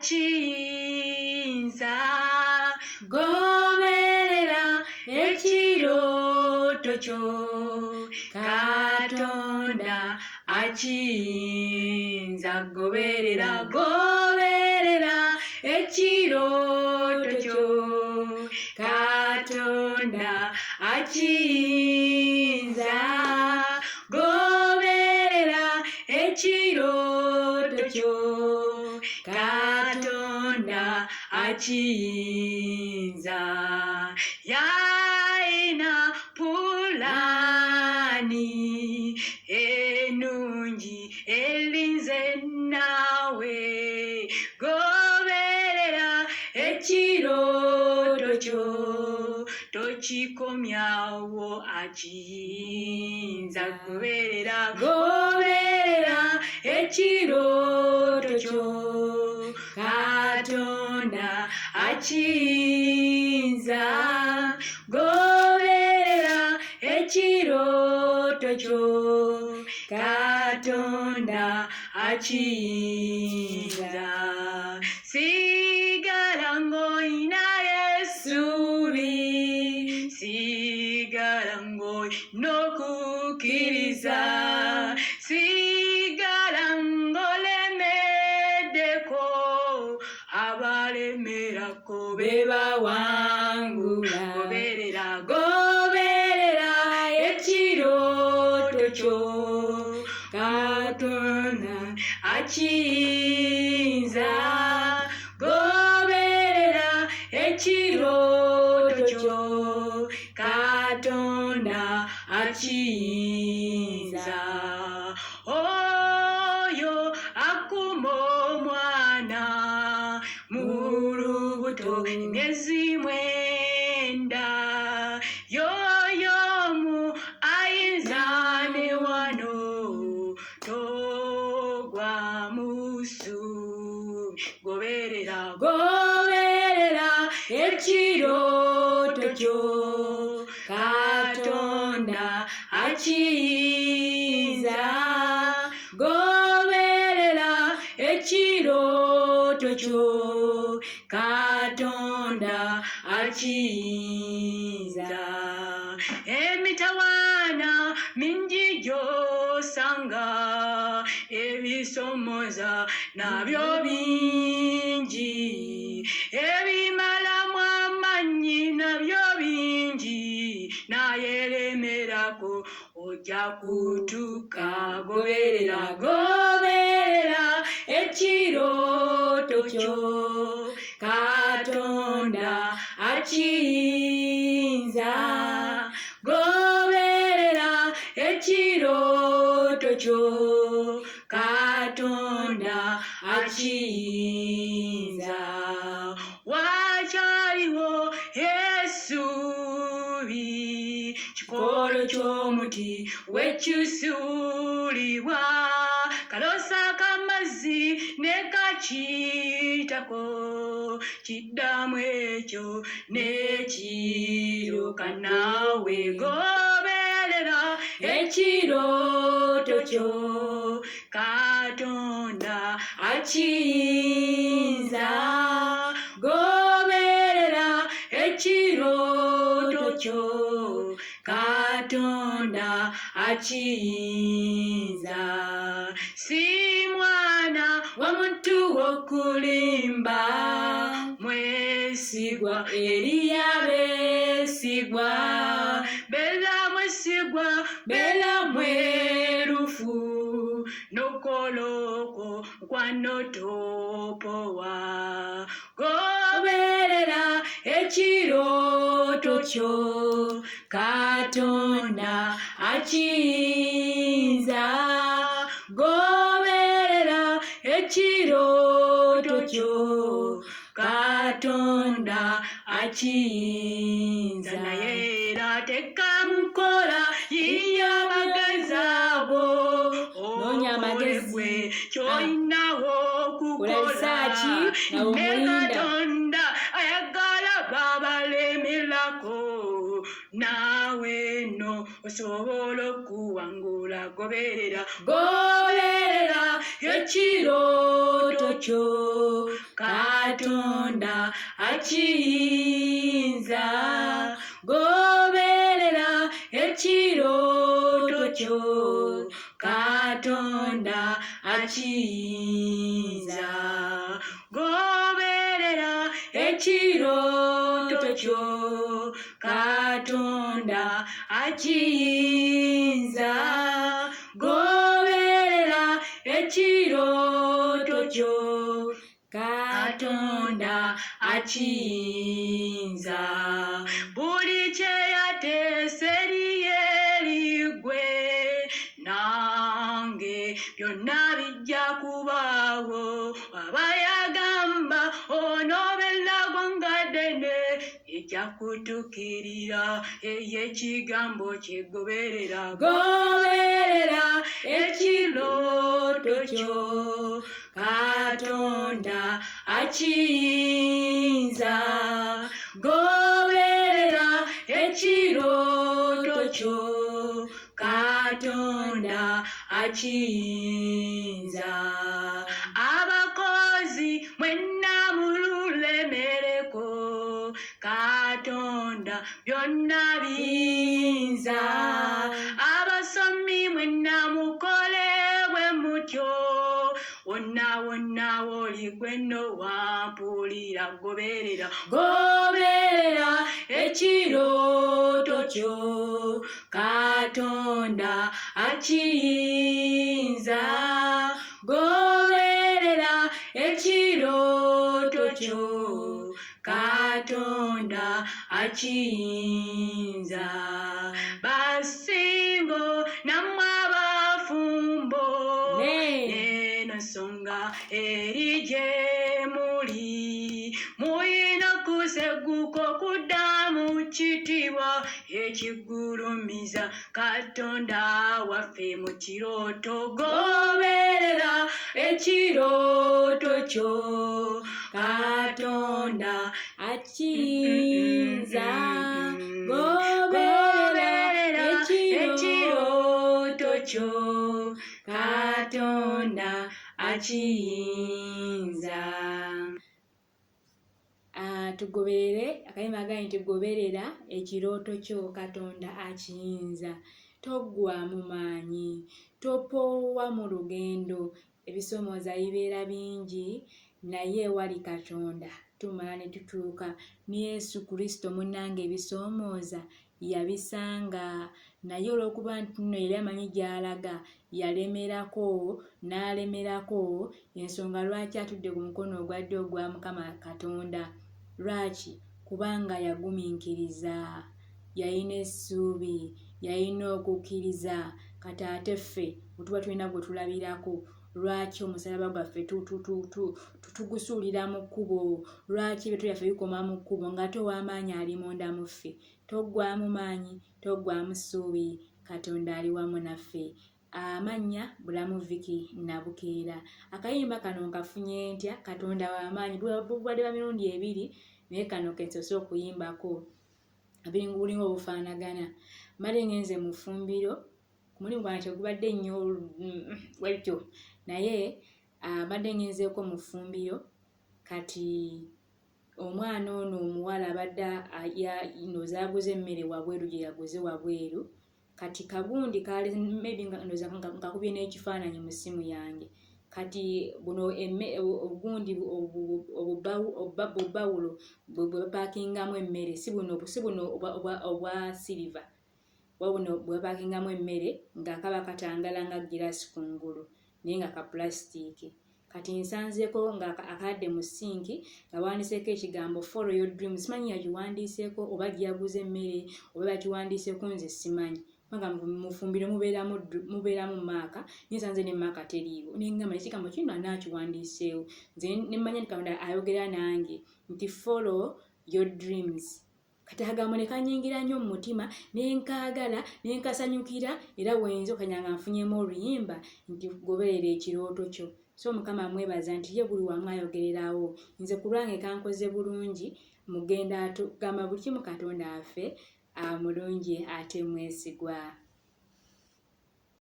Chinza goberera ekirooto kyo Katonda akiyinza goberera ekirooto kyo Katonda akiyinza goberera ekirooto kyo Katonda akiyinza yalina pulaani ennungi erinze naawe goberera ekirooto kyo tokikomyawo akiyinza goberera ekirooto kyo Katonda akiyinza goberera ekirooto kyo Katonda akiyinza sigala ng'olina essuubi sigala ng'olina okukkiriza sigala ng'olemeddeko abalemerako be bawangula goberera ekirooto kyo Katonda akiyinza goberera ekirooto kyo Katonda akiyinza oyo akuma omwana mu lubuto emyezi 9 yoyo mu ayinza ne wano togwa musu goberera ekirooto kyo Katonda akiyinza goberera ekirooto kyo Katonda akiyinza emitawaana mingi gy'osanga ebisomoza nabyo bingi ebimalamu amanyi nabyo bingi nayeremerako ojja kutuuka goberera ekirooto kyo Katonda akiyinza goberera ekirooto kyo Katonda akiyinza wakyaliwo essuubi kikolo ky'omuti wekyusuulibwa kalosa k'amazzi ne kakiyitako kiddamu ekyo n'ekiruka naawe goberera ekirooto kyo Katonda akiyinza goberera ekirooto kyo Katonda akiyinza si mwana wa muntu w'okulimba mwesigwa eri abeesigwa beera mwesigwa beera mwerufu nokoloko kwanotopowa goberera ekirooto kyo Katonda akiyinza goberera ekirooto kyo Katonda akiyinza naye era tekamukola yiyo amagezi ago noonya amagezi kyolinawo okukola ne Katonda ayagala babalemerako naawe no osobola okuwangula goberera ekirooto kyo Katonda akiyinza goberera ekirooto kyo Katonda akiyinza goberera ekirooto kyo Katonda akiyinza goberera ekirooto kyo Katonda akiyinza buli kye yateese liye nange byonna bijja kubaawo aba yagamba onoobera ggwanga ddene ejja kutuukirira ekigambo kigoberera goberera ekirooto kyo Katonda akiyinza goberera ekirooto kyo Katonda akiyinza abakozi mwenna mululemereko Katonda byonna biyinza abasomi mwenna mukole bwe mutyo wonna wonna woli gwenno wampulira goberera ekirooto kyo Katonda akiyinza goberera ekirooto kyo Katonda akiyinza basingo namwe abafumbo eno nsonga eri gye muli muyina kuseguka okuddamu kitiibwa ekigulumiza Katonda waffe mu kirooto goberera ekirooto kyo Katonda akiyinza goberera ekirooto kyo Katonda akiyinza tugoberere akayimba agambye nti goberera ekirooto kyo Katonda akiyinza toggwaamu maanyi topoowa mu lugendo ebisoomooza bibeera bingi naye ewali Katonda tumala ne tutuuka ne Yesu Kristo munnange ebisoomooza yabisanga naye olw'okuba nti nno yali amanyi gy'alaga yalemerako n'alemerako ensonga lwaki atudde ku mukono ogwa ddyo ogwa Mukama Katonda lwaki kubanga yagumiikiriza yalina essuubi yalina okukkiriza kati ate ffe bwe tuba tulina gwe tulabirako lwaki omusalaba gwaffe tugusuulira mu kkubo lwaki ebintu byaffe bikoma mu kkubo ng'ate ow'amaanyi ali munda mu ffe toggwaamu maanyi toggwaamu ssuubi Katonda ali wamu naffe amannya Bulamu Vicky Nabukeera akayimba kano nkafunye ntya Katonda w'amaanyi bubadde bwa mirundi ebiri naye kano kensoose okuyimbako bulinga obufaanagana mmadde ngenze mu ffumbiro ku mulimu gwange tegubadde nnyo bwetyo naye mbadde ngenzeeko mu ffumbiro kati omwana ono omuwala abadde ndowooza yaguze emmere wabweru gye yaguze wabweru kati kagundi kale maybe nkakubye n'ekifaananyi mu ssimu yange kati buno obugundi obbawulo bwe bapaakingamu emmere si buno obwa siliva wabuno bwe bapaakingamu emmere nga kaba katangala nga girasi kungulu naye nga ka plastic kati nsanzeeko nga akadde mu sinki nga bawandiseeko ekigambo follow your dreams simanyi yakiwandiseeko oba gyaguze emmere oba bakiwandiseeko nze simanyi kubanga mu ffumbiro mubeeramu maaka naye nsanze ne maaka teriiwo nengamba ekigambo kino anaakiwandiseewo nze nemmanya nti Katonda ayogera nange nti follow your dreams kati akagambo ne kanyingira nnyo mu mutima nenkaagala nenkasanyukira era wenza okanyanga nfunyemu oluyimba nti goberera ekirooto kyo so Mukama mwebaza nti ye buli wamu ayogererawo nze ku lwange kankoze bulungi mugenda atugamba buli kimu Katonda affe mulungi ate mwesigwa.